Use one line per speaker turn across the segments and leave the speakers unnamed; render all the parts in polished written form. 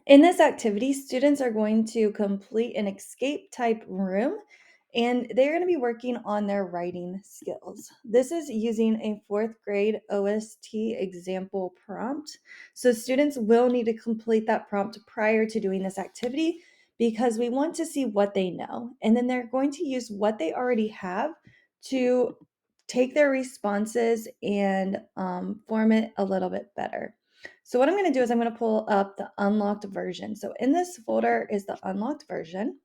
In this activity, students are going to complete an escape type room and they're going to be working on their writing skills. This is using a fourth grade OST example prompt. So students will need to complete that prompt prior to doing this activity because we want to see what they know. And then they're going to use what they already have to take their responses and form it a little bit better. So what I'm going to do is I'm going to pull up the unlocked version. So in this folder is the unlocked version.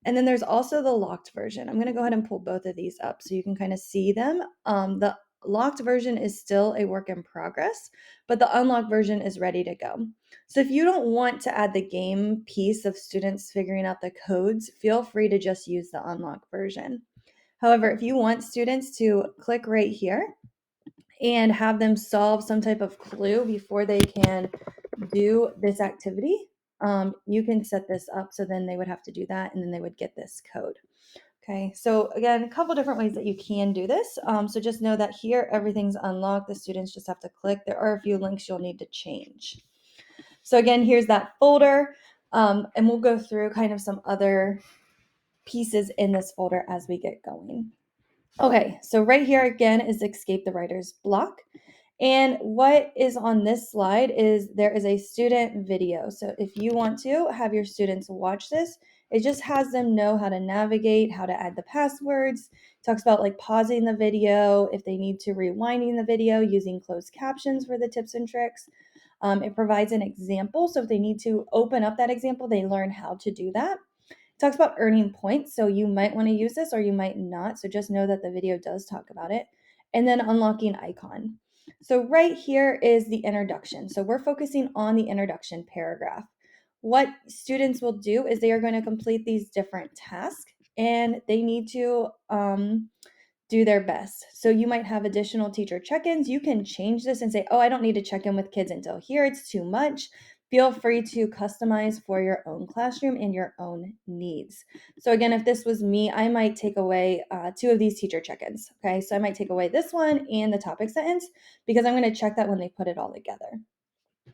And then there's also the locked version. I'm going to go ahead and pull both of these up so you can kind of see them. The locked version is still a work in progress, but the unlocked version is ready to go. So if you don't want to add the game piece of students figuring out the codes, feel free to just use the unlocked version. However, if you want students to click right here and have them solve some type of clue before they can do this activity, you can set this up so then they would have to do that and then they would get this code. Okay, so again, a couple different ways that you can do this. So just know that here everything's unlocked. The students just have to click. There are a few links you'll need to change. So again, here's that folder, and we'll go through kind of some other pieces in this folder as we get going. Okay, so right here again is escape the writer's block. And what is on this slide is there is a student video. So if you want to have your students watch this, it just has them know how to navigate, how to add the passwords. It talks about like pausing the video, if they need to rewinding the video, using closed captions for the tips and tricks. It provides an example. So if they need to open up that example, they learn how to do that. It talks about earning points. So you might want to use this or you might not. So just know that the video does talk about it. And then unlocking icon. So right here is the introduction. So we're focusing on the introduction paragraph. What students will do is they are going to complete these different tasks and they need to do their best. So you might have additional teacher check-ins. You can change this and say, oh, I don't need to check in with kids until here. It's too much. Feel free to customize for your own classroom and your own needs. So again, if this was me, I might take away 2 of these teacher check-ins. Okay, so I might take away this one and the topic sentence because I'm going to check that when they put it all together.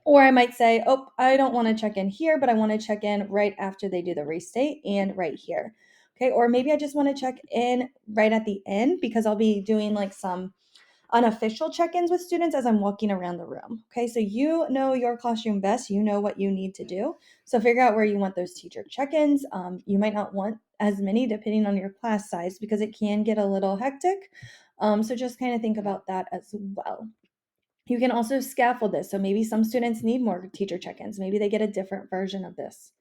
Or I might say, oh, I don't want to check in here, but I want to check in right after they do the restate and right here. Okay, or maybe I just want to check in right at the end because I'll be doing like some unofficial check-ins with students as I'm walking around the room. Okay, so you know your classroom best, you know what you need to do. So figure out where you want those teacher check-ins. You might not want as many depending on your class size because it can get a little hectic. So just kind of think about that as well. You can also scaffold this. So maybe some students need more teacher check-ins. Maybe they get a different version of this.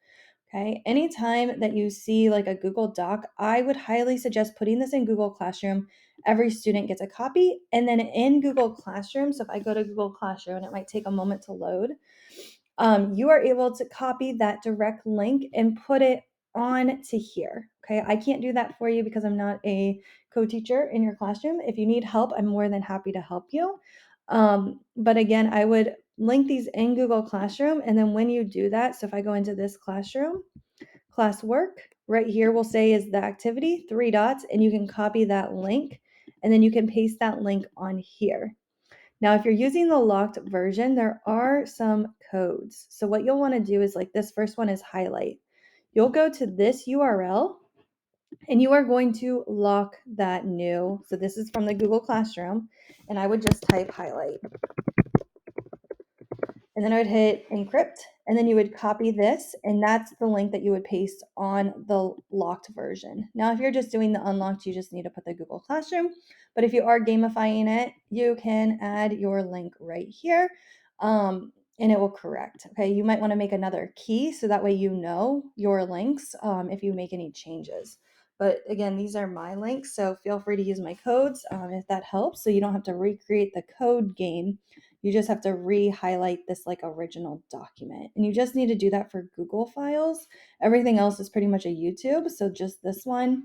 Okay. Anytime that you see like a Google Doc, I would highly suggest putting this in Google Classroom. Every student gets a copy. And then in Google Classroom, so if I go to Google Classroom, and it might take a moment to load, you are able to copy that direct link and put it on to here. Okay. I can't do that for you because I'm not a co-teacher in your classroom. If you need help, I'm more than happy to help you. But again, I would link these in Google Classroom. And then when you do that, so if I go into this classroom, classwork, right here will say is the activity, 3 dots, and you can copy that link and then you can paste that link on here. Now, if you're using the locked version, there are some codes. So what you'll want to do is like this first one is highlight. You'll go to this URL and you are going to lock that new. So this is from the Google Classroom and I would just type highlight. And then I would hit encrypt and then you would copy this and that's the link that you would paste on the locked version. Now, if you're just doing the unlocked, you just need to put the Google Classroom. But if you are gamifying it, you can add your link right here and it will correct. Okay, you might want to make another key so that way you know your links if you make any changes. But again, these are my links, so feel free to use my codes if that helps. So you don't have to recreate the code game. You just have to re-highlight this like original document. And you just need to do that for Google files. Everything else is pretty much a YouTube, so just this one.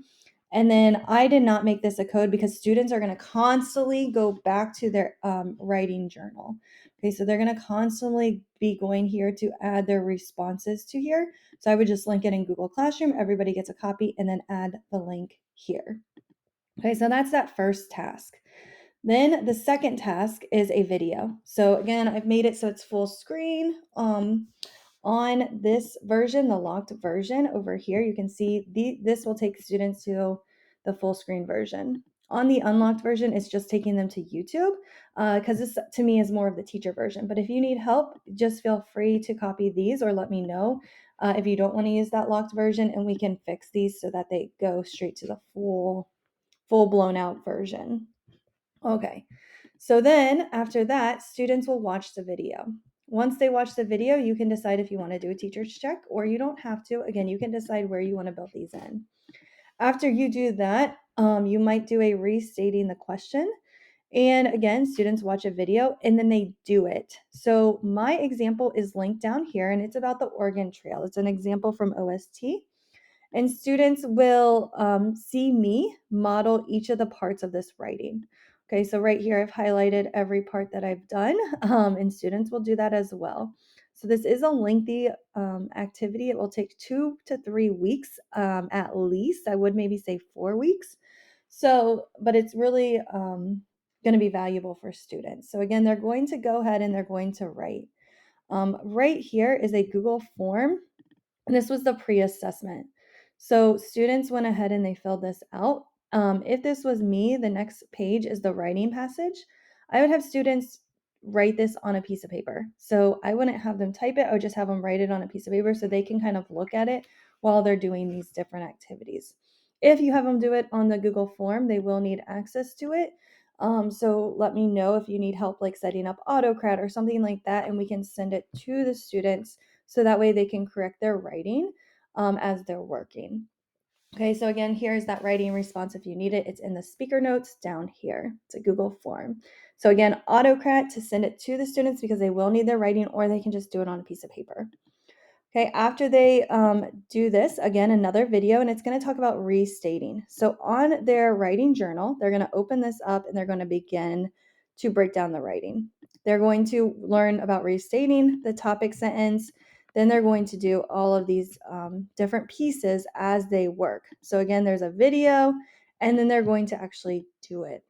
And then I did not make this a code because students are going to constantly go back to their writing journal. Okay, so they're going to constantly be going here to add their responses to here. So I would just link it in Google Classroom. Everybody gets a copy and then add the link here. Okay, so that's that first task. Then the second task is a video. So again, I've made it so it's full screen. On this version, the locked version over here, you can see this will take students to the full screen version. On the unlocked version, it's just taking them to YouTube because this to me is more of the teacher version. But if you need help, just feel free to copy these or let me know if you don't want to use that locked version, and we can fix these so that they go straight to the full blown out version. Okay, so then after that, students will watch the video. Once they watch the video, you can decide if you want to do a teacher's check or you don't have to. Again, you can decide where you want to build these in. After you do that, you might do a restating the question. And again, students watch a video and then they do it. So my example is linked down here and it's about the Oregon Trail. It's an example from OST. And students will see me model each of the parts of this writing. Okay, so right here I've highlighted every part that I've done, and students will do that as well. So this is a lengthy activity. It will take 2 to 3 weeks at least. I would maybe say 4 weeks. So, but it's really going to be valuable for students. So again, they're going to go ahead and they're going to write. Right here is a Google form, and this was the pre-assessment. So students went ahead and they filled this out. If this was me, the next page is the writing passage. I would have students write this on a piece of paper. So I wouldn't have them type it. I would just have them write it on a piece of paper so they can kind of look at it while they're doing these different activities. If you have them do it on the Google form, they will need access to it. So let me know if you need help like setting up AutoCAD or something like that, and we can send it to the students so that way they can correct their writing as they're working. Okay, so again, here's that writing response if you need it. It's in the speaker notes down here. It's a Google form. So again, AutoCAD to send it to the students because they will need their writing, or they can just do it on a piece of paper. Okay, after they do this, again, another video, and it's going to talk about restating. So on their writing journal, they're going to open this up and they're going to begin to break down the writing. They're going to learn about restating the topic sentence. Then they're going to do all of these different pieces as they work. So again, there's a video, and then they're going to actually do it.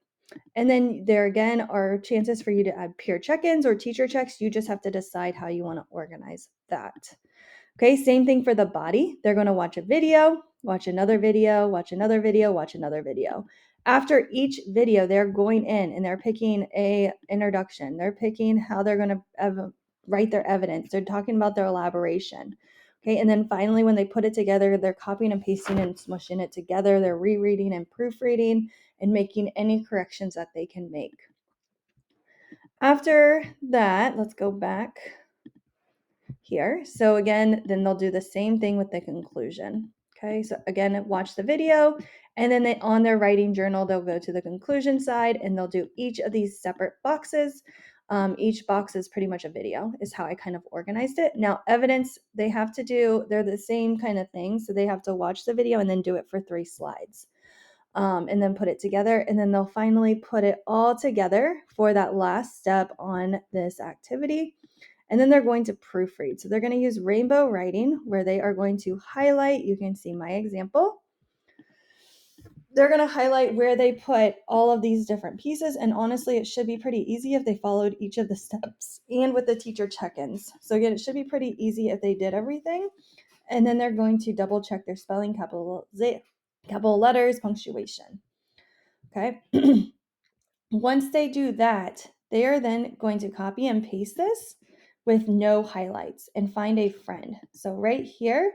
And then there again are chances for you to add peer check-ins or teacher checks. You just have to decide how you want to organize that. Okay, same thing for the body. They're going to watch a video, watch another video, watch another video, watch another video. After each video, they're going in and they're picking a introduction. They're picking how they're going to write their evidence. They're talking about their elaboration. Okay, and then finally, when they put it together, they're copying and pasting and smushing it together. They're rereading and proofreading and making any corrections that they can make. After that, let's go back here. So again, then they'll do the same thing with the conclusion. Okay, so again, watch the video, and then they on their writing journal, they'll go to the conclusion side and they'll do each of these separate boxes. Each box is pretty much a video, is how I kind of organized it. Now, evidence, they have to do, they're the same kind of thing. So they have to watch the video and then do it for 3 slides. And then put it together, and then they'll finally put it all together for that last step on this activity. And then they're going to proofread. So they're going to use rainbow writing where they are going to highlight. You can see my example. They're going to highlight where they put all of these different pieces. And honestly, it should be pretty easy if they followed each of the steps and with the teacher check-ins. So again, it should be pretty easy if they did everything. And then they're going to double check their spelling, capital letters, punctuation. Okay. Once they do that, they are then going to copy and paste this with no highlights and find a friend. So right here,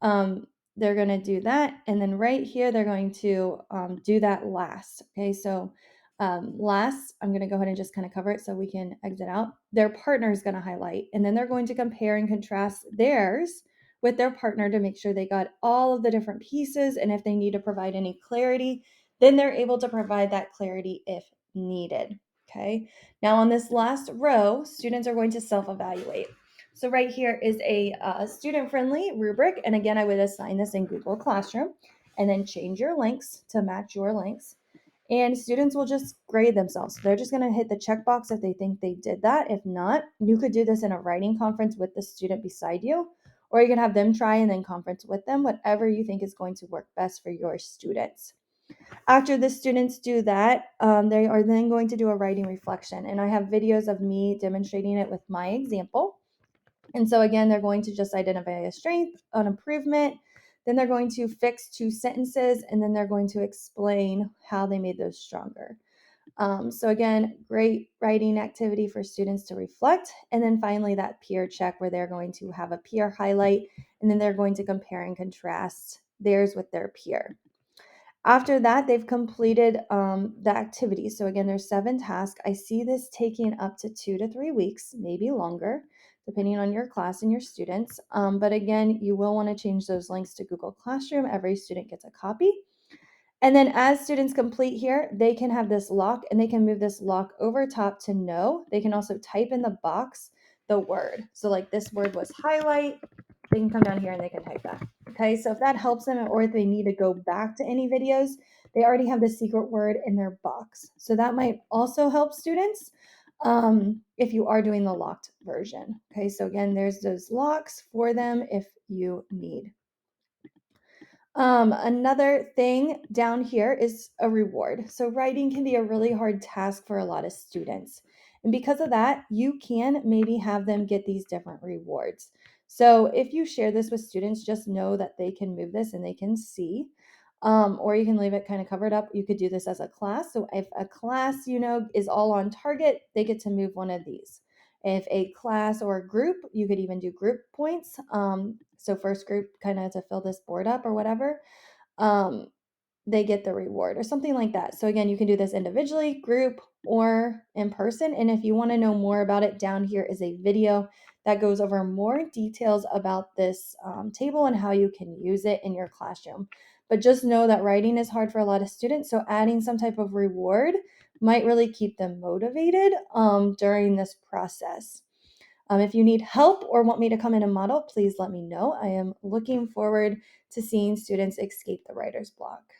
they're going to do that. And then right here, they're going to do that last. Okay, so last, I'm going to go ahead and just kind of cover it so we can exit out. Their partner is going to highlight, and then they're going to compare and contrast theirs with their partner to make sure they got all of the different pieces. And if they need to provide any clarity, then they're able to provide that clarity if needed. Okay. Now on this last row, students are going to self-evaluate. So right here is a student-friendly rubric. And again, I would assign this in Google Classroom and then change your links to match your links. And students will just grade themselves. So they're just going to hit the checkbox if they think they did that. If not, you could do this in a writing conference with the student beside you, or you can have them try and then conference with them, whatever you think is going to work best for your students. After the students do that, they are then going to do a writing reflection. And I have videos of me demonstrating it with my example. And so again, they're going to just identify a strength, an improvement, then they're going to fix 2 sentences, and then they're going to explain how they made those stronger. So again, great writing activity for students to reflect. And then finally that peer check where they're going to have a peer highlight, and then they're going to compare and contrast theirs with their peer. After that, they've completed the activity. So again, there's 7 tasks. I see this taking up to 2 to 3 weeks, maybe longer, depending on your class and your students. But again, you will want to change those links to Google Classroom. Every student gets a copy. And then as students complete here, they can have this lock and they can move this lock over top to no. They can also type in the box the word. So like this word was highlight, they can come down here and they can type that. Okay, so if that helps them or if they need to go back to any videos, they already have the secret word in their box. So that might also help students if you are doing the locked version. Okay, so again, there's those locks for them if you need. Another thing down here is a reward. So writing can be a really hard task for a lot of students. And because of that, you can maybe have them get these different rewards. So if you share this with students, just know that they can move this and they can see. Or you can leave it kind of covered up. You could do this as a class. So if a class, is all on target, they get to move one of these. If a class or a group, you could even do group points. So first group kind of to fill this board up or whatever, um, they get the reward or something like that. So again, you can do this individually, group, or in person. And if you want to know more about it, down here is a video that goes over more details about this table and how you can use it in your classroom. But just know that writing is hard for a lot of students. So adding some type of reward might really keep them motivated during this process. If you need help or want me to come in and model, please let me know. I am looking forward to seeing students escape the writer's block.